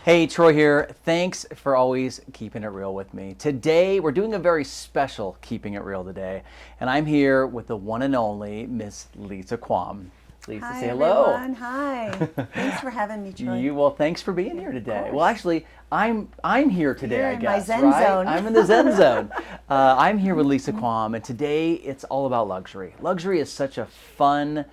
Hey, Troy here. Thanks for always keeping it real with me. Today, we're doing a very special Keeping It Real today, and I'm here with the one and only Miss Lisa Quam. Lisa, Hi say hello. everyone. Hi. Thanks for having me, Troy. Well, thanks for being here today. Well, actually, I'm here today, You're I in my guess, Zen right? zone. I'm in the Zen zone. I'm here with Lisa Quam, and today it's all about luxury. Luxury is such a fun,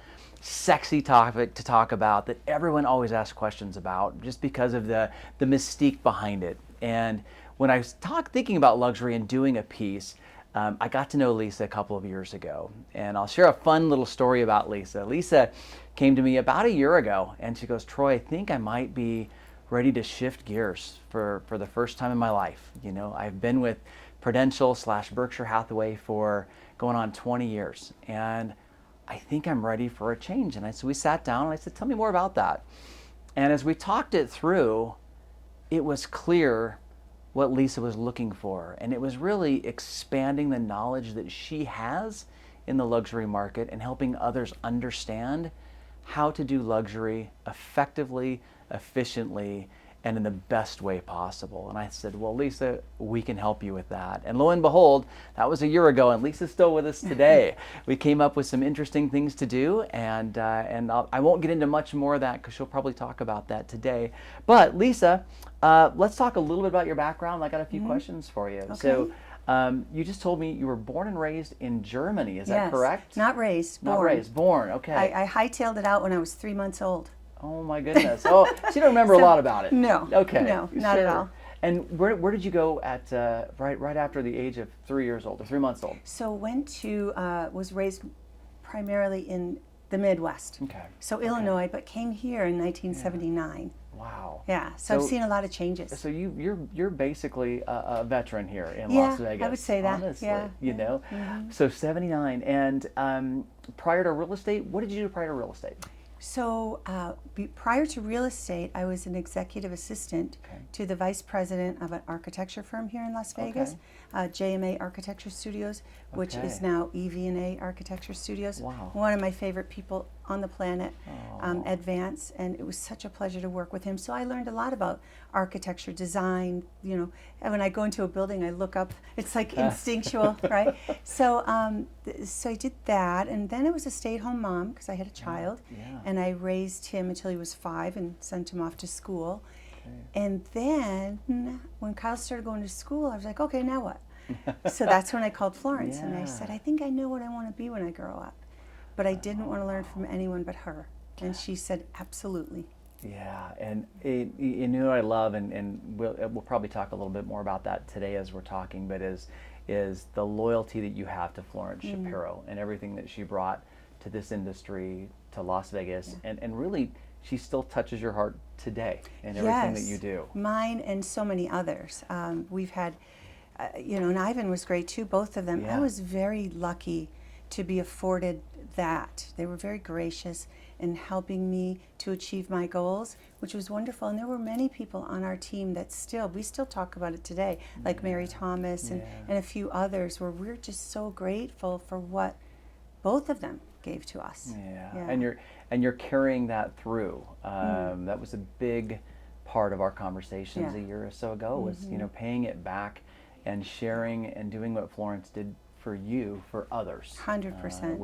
sexy topic to talk about that everyone always asks questions about, just because of the mystique behind it. And when I was thinking about luxury and doing a piece, I got to know Lisa a couple of years ago, and I'll share a fun little story about Lisa. Lisa came to me about a year ago, and she goes, "Troy, I think I might be ready to shift gears for the first time in my life. You know, I've been with Prudential / Berkshire Hathaway for going on 20 years, and I think I'm ready for a change." And so we sat down, and I said, "Tell me more about that." And as we talked it through, it was clear what Lisa was looking for. And it was really expanding the knowledge that she has in the luxury market and helping others understand how to do luxury effectively, efficiently, and in the best way possible. And I said, "Well, Lisa, we can help you with that." And lo and behold, that was a year ago, and Lisa's still with us today. We came up with some interesting things to do, and I won't get into much more of that because she'll probably talk about that today. But Lisa, let's talk a little bit about your background. I got a few questions for you. Okay. So, you just told me you were born and raised in Germany. Is that Yes. correct? Not raised, Not born. raised, born. Okay. I hightailed it out when I was 3 months old. Oh my goodness. Oh, so you don't remember a lot about it. No. Okay. No, not at all. And where did you go at right after the age of 3 years old or 3 months old? So was raised primarily in the Midwest. Okay. So Illinois, but came here in 1979. Wow. Yeah. So I've seen a lot of changes. So you're basically a veteran here in Yeah, Las Vegas. I would say that. Honestly, Yeah. you know. So 79, and prior to real estate, what did you do prior to real estate? So prior to real estate, I was an executive assistant to the vice president of an architecture firm here in Las Vegas, JMA Architecture Studios, which is now EV&A Architecture Studios. Wow. One of my favorite people on the planet, Advance, and it was such a pleasure to work with him. So I learned a lot about architecture, design. You know, and when I go into a building, I look up. It's like instinctual, right? So so I did that, and then I was a stay-at-home mom because I had a child. Yeah. And I raised him until he was 5 and sent him off to school. And then when Kyle started going to school, I was like, okay, now what? So that's when I called Florence and I said, I think I know what I want to be when I grow up. But I didn't want to learn from anyone but her. And she said, absolutely. Yeah, and you know what I love, and we'll probably talk a little bit more about that today as we're talking, but is the loyalty that you have to Florence Shapiro and everything that she brought to this industry, to Las Vegas, and really she still touches your heart today in everything that you do. Mine and so many others. We've had, and Ivan was great too, both of them. Yeah. I was very lucky to be afforded that. They were very gracious in helping me to achieve my goals, which was wonderful. And there were many people on our team that we still talk about it today, like Mary Thomas and a few others, where we're just so grateful for what both of them gave to us. Yeah. And you're carrying that through. That was a big part of our conversations a year or so ago, was paying it back and sharing and doing what Florence did for you, for others. 100%.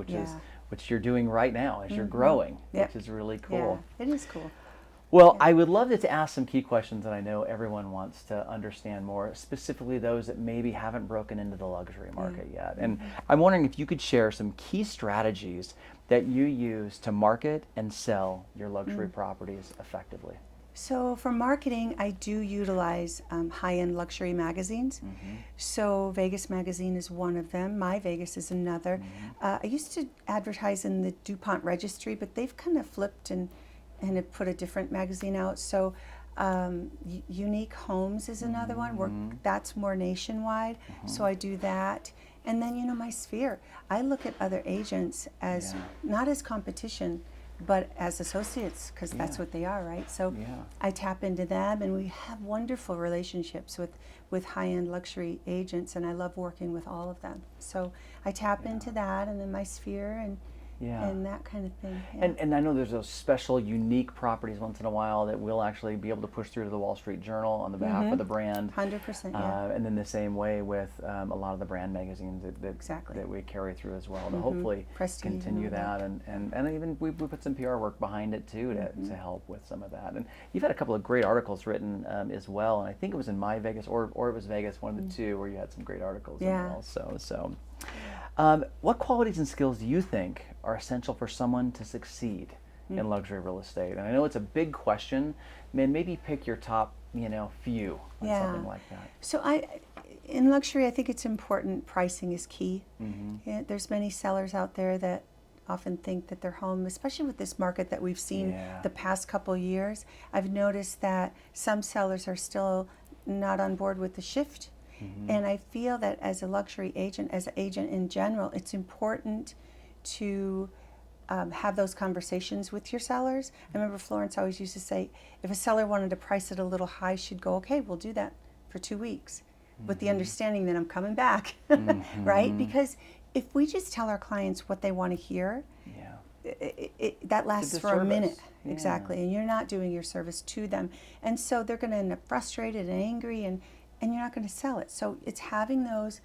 Which you're doing right now as you're growing, which is really cool. Yeah, it is cool. Well, I would love to ask some key questions that I know everyone wants to understand more, specifically those that maybe haven't broken into the luxury market yet. And I'm wondering if you could share some key strategies that you use to market and sell your luxury properties effectively. So for marketing, I do utilize high-end luxury magazines. So Vegas Magazine is one of them. My Vegas is another. I used to advertise in the DuPont Registry, but they've kind of flipped and have put a different magazine out. So Unique Homes is another one. That's more nationwide. So I do that. And then, my sphere. I look at other agents as not as competition, but as associates, because that's what they are, right? So I tap into them, and we have wonderful relationships with high-end luxury agents, and I love working with all of them. So I tap into that, and then my sphere, Yeah. and that kind of thing. Yeah. And I know there's those special, unique properties once in a while that we'll actually be able to push through to the Wall Street Journal on the behalf of the brand. 100%, yeah. And then the same way with a lot of the brand magazines Exactly. that we carry through as well to hopefully Prestige continue and all that. And even we put some PR work behind it too to help with some of that. And you've had a couple of great articles written as well. And I think it was in My Vegas or it was Vegas, one of the two, where you had some great articles as well. So. What qualities and skills do you think are essential for someone to succeed in luxury real estate? And I know it's a big question. Man, maybe pick your top, few on something like that. So in luxury, I think it's important. Pricing is key. Yeah, there's many sellers out there that often think that their home, especially with this market that we've seen the past couple years, I've noticed that some sellers are still not on board with the shift. And I feel that as a luxury agent, as an agent in general, it's important to have those conversations with your sellers. I remember Florence always used to say, if a seller wanted to price it a little high, she'd go, okay, we'll do that for 2 weeks with the understanding that I'm coming back, right? Because if we just tell our clients what they want to hear, that lasts for a minute. Exactly. And you're not doing your service to them. And so they're going to end up frustrated and angry, and you're not going to sell it. So it's having those,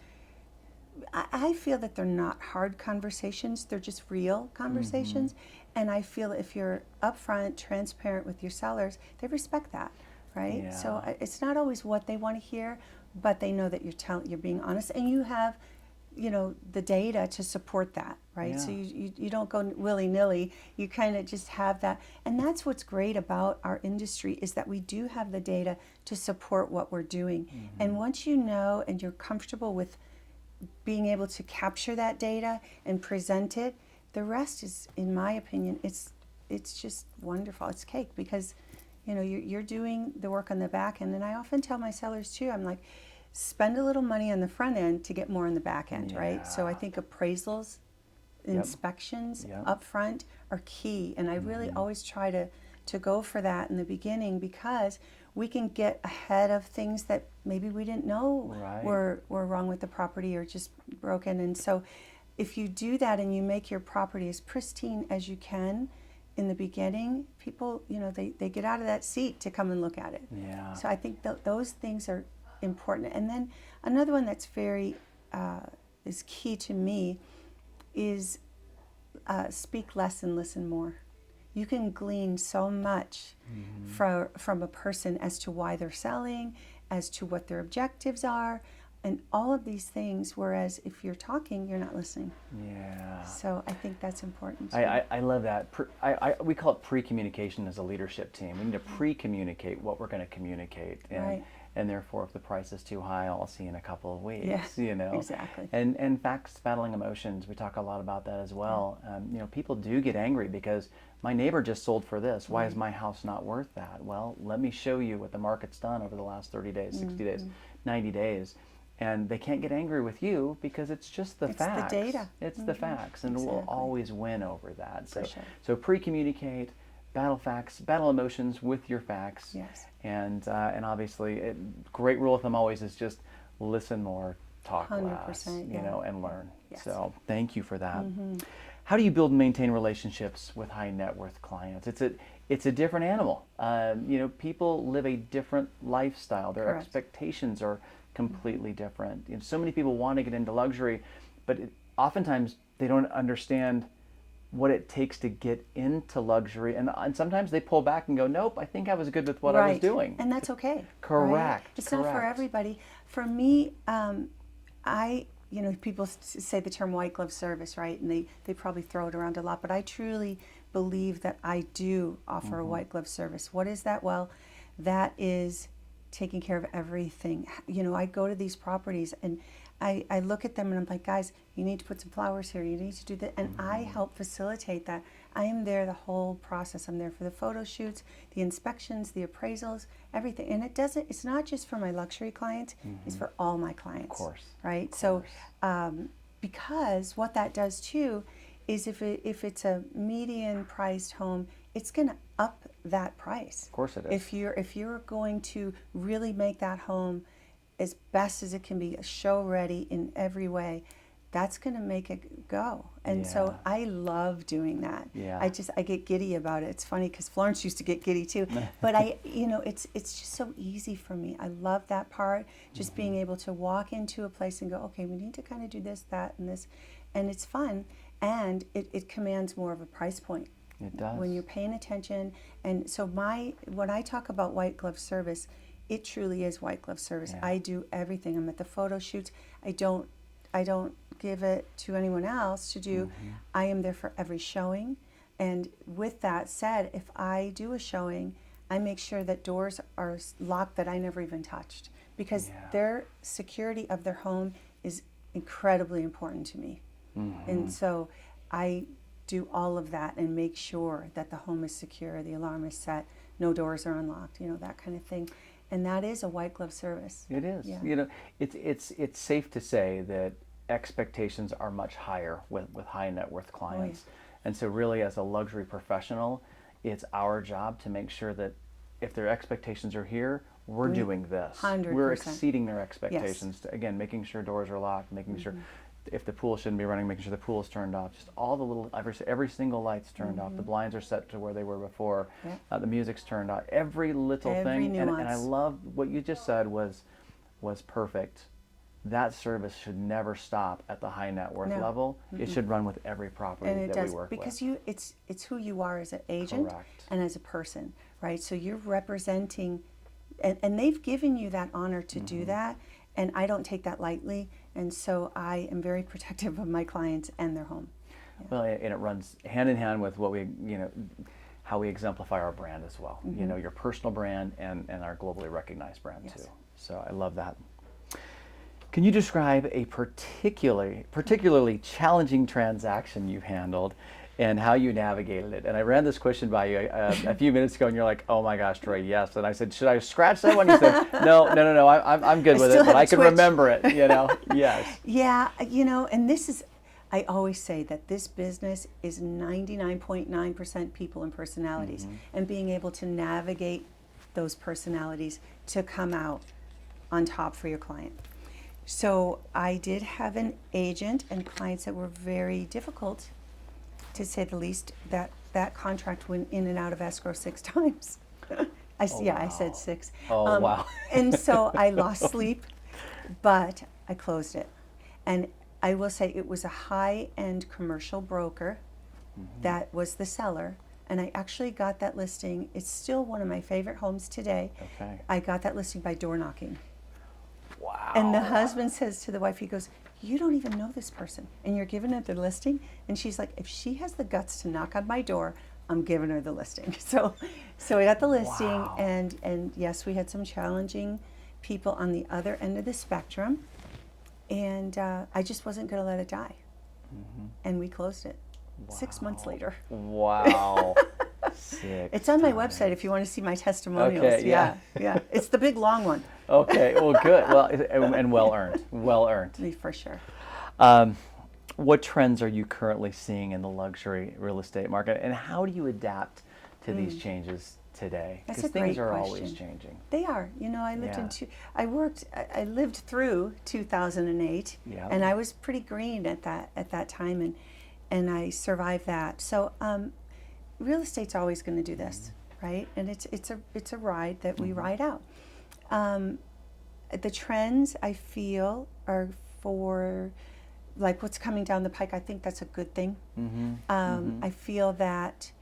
I feel that they're not hard conversations, they're just real conversations. And I feel if you're upfront, transparent with your sellers, they respect that, right? Yeah. So it's not always what they want to hear, but they know that you're being honest, and you have, the data to support that, right? Yeah. So you don't go willy-nilly, you kind of just have that. And that's what's great about our industry, is that we do have the data to support what we're doing. And once you know and you're comfortable with being able to capture that data and present it, the rest is, in my opinion, it's just wonderful. It's cake, because you're doing the work on the back end. And I often tell my sellers too, I'm like, spend a little money on the front end to get more on the back end, right? So I think appraisals, inspections up front are key. And I really always try to go for that in the beginning, because we can get ahead of things that maybe we didn't know were wrong with the property or just broken. And so if you do that and you make your property as pristine as you can in the beginning, people, they get out of that seat to come and look at it. Yeah. So I think those things are important. And then another one that's very is key to me is speak less and listen more. You can glean so much from a person as to why they're selling, as to what their objectives are, and all of these things, whereas if you're talking, you're not listening. Yeah. So I think that's important too. I love that. We call it pre-communication as a leadership team. We need to pre-communicate what we're going to communicate. And therefore, if the price is too high, I'll see you in a couple of weeks. Exactly. And facts battling emotions. We talk a lot about that as well. People do get angry because my neighbor just sold for this. Why is my house not worth that? Well, let me show you what the market's done over the last 30 days, 60 days, 90 days. And they can't get angry with you because it's just the facts. It's the data. It's the facts, and we'll always win over that. So pre-communicate, battle facts, battle emotions with your facts. Yes. And obviously, great rule of thumb always is just listen more, talk less, and learn. Yes. So thank you for that. How do you build and maintain relationships with high net worth clients? It's a different animal. People live a different lifestyle. Their expectations are completely different. So many people want to get into luxury, but oftentimes they don't understand what it takes to get into luxury, and sometimes they pull back and go, nope, I think I was good with what I was doing. And that's okay. Correct. Right? It's not for everybody. For me, people say the term white glove service, right? And they probably throw it around a lot, but I truly believe that I do offer a white glove service. What is that? Well, that is taking care of everything. I go to these properties and I look at them and I'm like, guys, you need to put some flowers here. You need to do that. And I help facilitate that. I am there the whole process. I'm there for the photo shoots, the inspections, the appraisals, everything. And it's not just for my luxury clients, it's for all my clients. Of course. Right? Of So, course. because what that does too is if it's a median priced home, it's going to up that price. Of course it is. If you're going to really make that home as best as it can be, show ready in every way, that's going to make it go. And so Yeah. I love doing that. Yeah. I get giddy about it. It's funny because Florence used to get giddy too. But it's just so easy for me. I love that part. Just being able to walk into a place and go, okay, we need to kind of do this, that, and this. And it's fun. And it commands more of a price point. It does. When you're paying attention. And so when I talk about white glove service, it truly is white glove service. Yeah. I do everything. I'm at the photo shoots. I don't give it to anyone else to do. I am there for every showing. And with that said, if I do a showing, I make sure that doors are locked that I never even touched, because their security of their home is incredibly important to me. And so I do all of that and make sure that the home is secure, the alarm is set, no doors are unlocked, that kind of thing. And that is a white glove service. It is. Yeah. It's safe to say that expectations are much higher with high net worth clients. And so really, as a luxury professional, it's our job to make sure that if their expectations are here, we're doing this. 100%. We're exceeding their expectations. Again, making sure doors are locked, making sure if the pool shouldn't be running, making sure the pool is turned off. Just all the little, every single light's turned off. The blinds are set to where they were before. The music's turned off. Every little thing. And I love what you just said was perfect. That service should never stop at the high net worth level. It should run with every property and that we work because with. it's who you are as an agent. Correct. And as a person, right? So you're representing, and they've given you that honor to do that, and I don't take that lightly. And so I am very protective of my clients and their home. Well, and it runs hand in hand with what we, how we exemplify our brand as well. Your personal brand and our globally recognized brand too. So I love that. Can you describe a particularly challenging transaction you've handled and how you navigated it? And I ran this question by you a few minutes ago, and you're like, "Oh my gosh, Troy, yes." And I said, "Should I scratch that one?" You said, "No, I'm good with it, but I can remember it." Yes. Yeah, and this is, I always say that this business is 99.9% people and personalities, and being able to navigate those personalities to come out on top for your client. So I did have an agent and clients that were very difficult, to say the least. That contract went in and out of escrow 6 times. I said 6. Oh, wow. And so I lost sleep, but I closed it. And I will say it was a high-end commercial broker that was the seller. And I actually got that listing. It's still one of my favorite homes today. Okay. I got that listing by door knocking. Wow. And the husband says to the wife, he goes, "You don't even know this person, and you're giving her the listing?" And she's like, "If she has the guts to knock on my door, I'm giving her the listing." So we got the listing, and yes, we had some challenging people on the other end of the spectrum, and I just wasn't going to let it die. And we closed it 6 months later. Wow. 6 It's on my times. website if you want to see my testimonials. Okay, yeah. Yeah. It's the big long one. Okay, well, good. Well, and well earned. Well earned. For sure. What trends are you currently seeing in the luxury real estate market, and how do you adapt to these changes today? That's Because a great things are question. always changing. They are. I lived through 2008, Yeah. and I was pretty green at that time, and I survived that. So real estate's always going to do this, right? And it's a ride that we ride out. The trends I feel are for, like, what's coming down the pike. I think that's a good thing. I feel that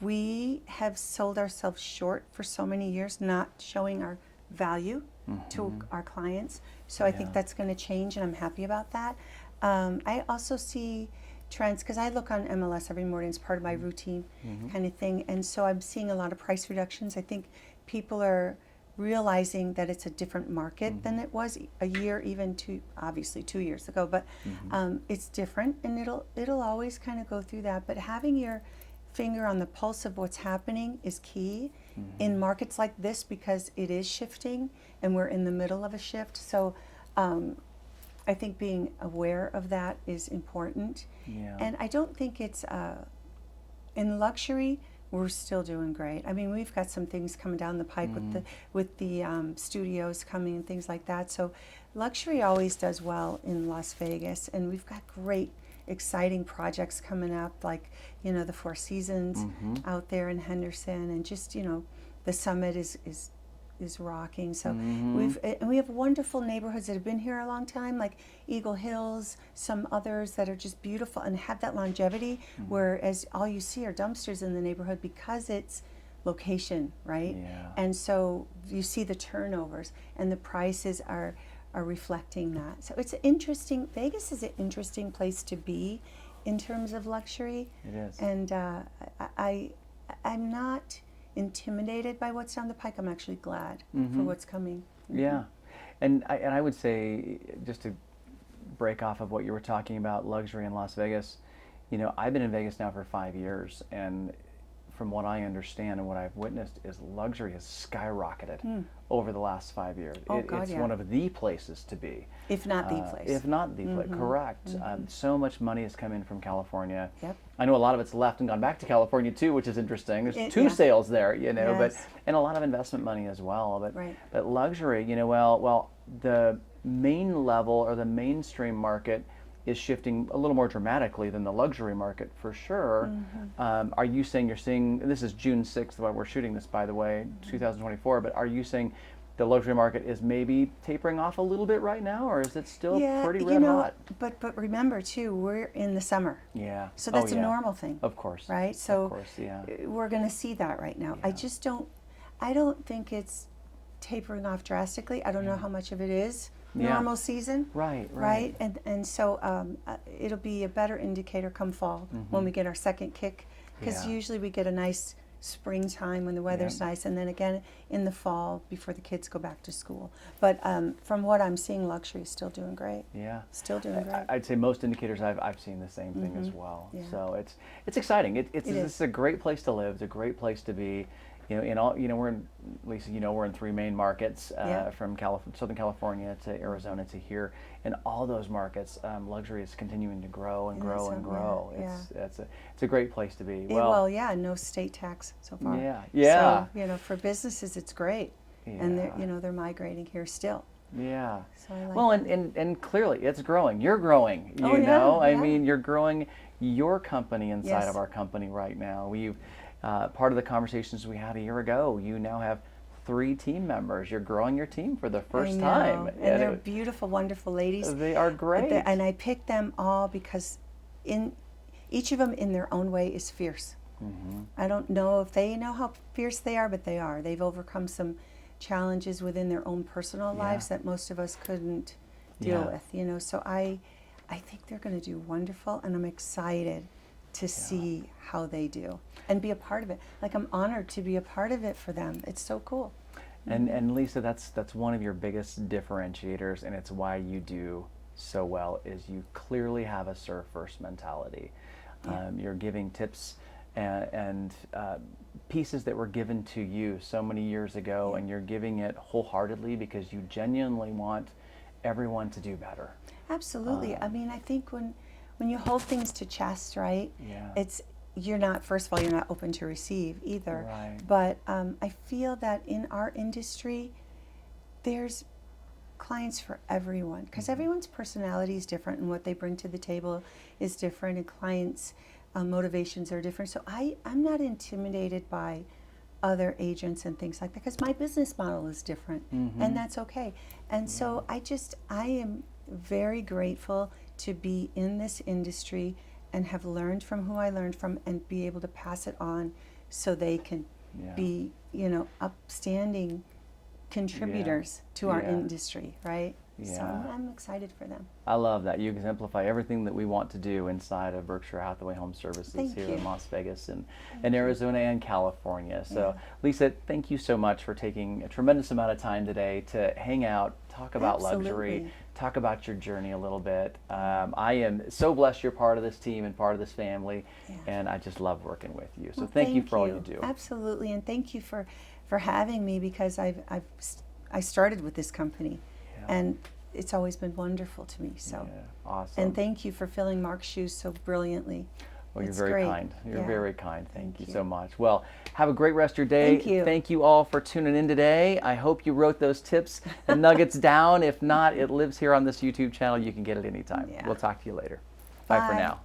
we have sold ourselves short for so many years, not showing our value to our clients. So I think that's going to change, and I'm happy about that. I also see trends, because I look on MLS every morning. It's part of my routine kind of thing. And so I'm seeing a lot of price reductions. I think people are realizing that it's a different market than it was a year, even obviously 2 years ago, but it's different, and it'll always kind of go through that. But having your finger on the pulse of what's happening is key in markets like this, because it is shifting and we're in the middle of a shift. So I think being aware of that is important. Yeah. And I don't think it's in luxury, We're still doing great. I mean, we've got some things coming down the pike with the studios coming and things like that. So luxury always does well in Las Vegas, and we've got great, exciting projects coming up, like, you know, the Four Seasons out there in Henderson, and just, you know, the Summit is rocking. So we have wonderful neighborhoods that have been here a long time, like Eagle Hills, some others that are just beautiful and have that longevity, whereas all you see are dumpsters in the neighborhood because it's location, right? Yeah. And so you see the turnovers, and the prices are reflecting that. So it's interesting. Vegas is an interesting place to be in terms of luxury. It is. And I'm not intimidated by what's down the pike. I'm actually glad for what's coming. Yeah, and I would say, just to break off of what you were talking about, luxury in Las Vegas, you know, I've been in Vegas now for 5 years, and from what I understand and what I've witnessed is luxury has skyrocketed over the last 5 years. Oh, God, it's yeah. one of the places to be. If not the place. If not the place, correct. So much money has come in from California. Yep. I know a lot of it's left and gone back to California too, which is interesting. There's two yeah. sales there, you know, Yes. and a lot of investment money as well. But Right. but luxury, you know, well, the main level or the mainstream market is shifting a little more dramatically than the luxury market, for sure. Are you saying you're seeing, this is June 6th while we're shooting this, by the way, 2024, but are you saying the luxury market is maybe tapering off a little bit right now, or is it still pretty red hot? But remember too, we're in the summer. Yeah. So that's Oh, yeah. a normal thing. Of course. Right? So of course, yeah. we're going to see that right now. I don't think it's tapering off drastically. I don't know how much of it is normal season. Right. And so it'll be a better indicator come fall when we get our second kick, because Yeah. usually we get a nice springtime when the weather's nice, and then again in the fall before the kids go back to school. But from what I'm seeing, luxury is still doing great. Yeah. Still doing great. I'd say most indicators I've seen the same thing as well. Yeah. So it's exciting. It's is. a great place to live. It's a great place to be. You know, in all, you know, we're in, Lisa, you know, we're in 3 main markets, from Southern California to Arizona to here. In all those markets, luxury is continuing to grow and grow and grow. It's a great place to be. Well, no state tax so far. Yeah. So, you know, for businesses, it's great, and they're migrating here still. Yeah. So I like Well, that. and clearly it's growing. You're growing. You know, I mean, you're growing your company inside of our company right now. We've part of the conversations we had a year ago, you now have 3 team members. You're growing your team for the first time. And they're beautiful, wonderful ladies. They are great. And I picked them all because each of them in their own way is fierce. I don't know if they know how fierce they are, but they are. They've overcome some challenges within their own personal lives that most of us couldn't deal with, you know. So I think they're going to do wonderful, and I'm excited to see how they do and be a part of it. Like, I'm honored to be a part of it for them. It's so cool. And Lisa, that's one of your biggest differentiators, and it's why you do so well, is you clearly have a serve first mentality. You're giving tips and pieces that were given to you so many years ago, and you're giving it wholeheartedly because you genuinely want everyone to do better. Absolutely. I mean, I think when you hold things to chest, right? You're not, first of all, you're not open to receive either. Right. But I feel that in our industry, there's clients for everyone, because everyone's personality is different, and what they bring to the table is different, and clients' motivations are different. So I'm not intimidated by other agents and things like that, because my business model is different, and that's okay. And so I am very grateful to be in this industry and have learned from who I learned from, and be able to pass it on so they can be, you know, upstanding contributors to our industry, right? So I'm excited for them. I love that. You exemplify everything that we want to do inside of Berkshire Hathaway Home Services in Las Vegas and Arizona and California. So Lisa, thank you so much for taking a tremendous amount of time today to hang out, talk about luxury, talk about your journey a little bit. I am so blessed you're part of this team and part of this family, and I just love working with you. So thank you for all you do. Absolutely, and thank you for having me, because I started with this company, and it's always been wonderful to me. So awesome. And thank you for filling Mark's shoes so brilliantly. Oh, you're It's very great. kind. You're Yeah. very kind. Thank you you. so much. Well, have a great rest of your day. Thank you. Thank you all for tuning in today. I hope you wrote those tips and nuggets down. If not, it lives here on this YouTube channel. You can get it anytime. Yeah. We'll talk to you later. Bye for Bye. now.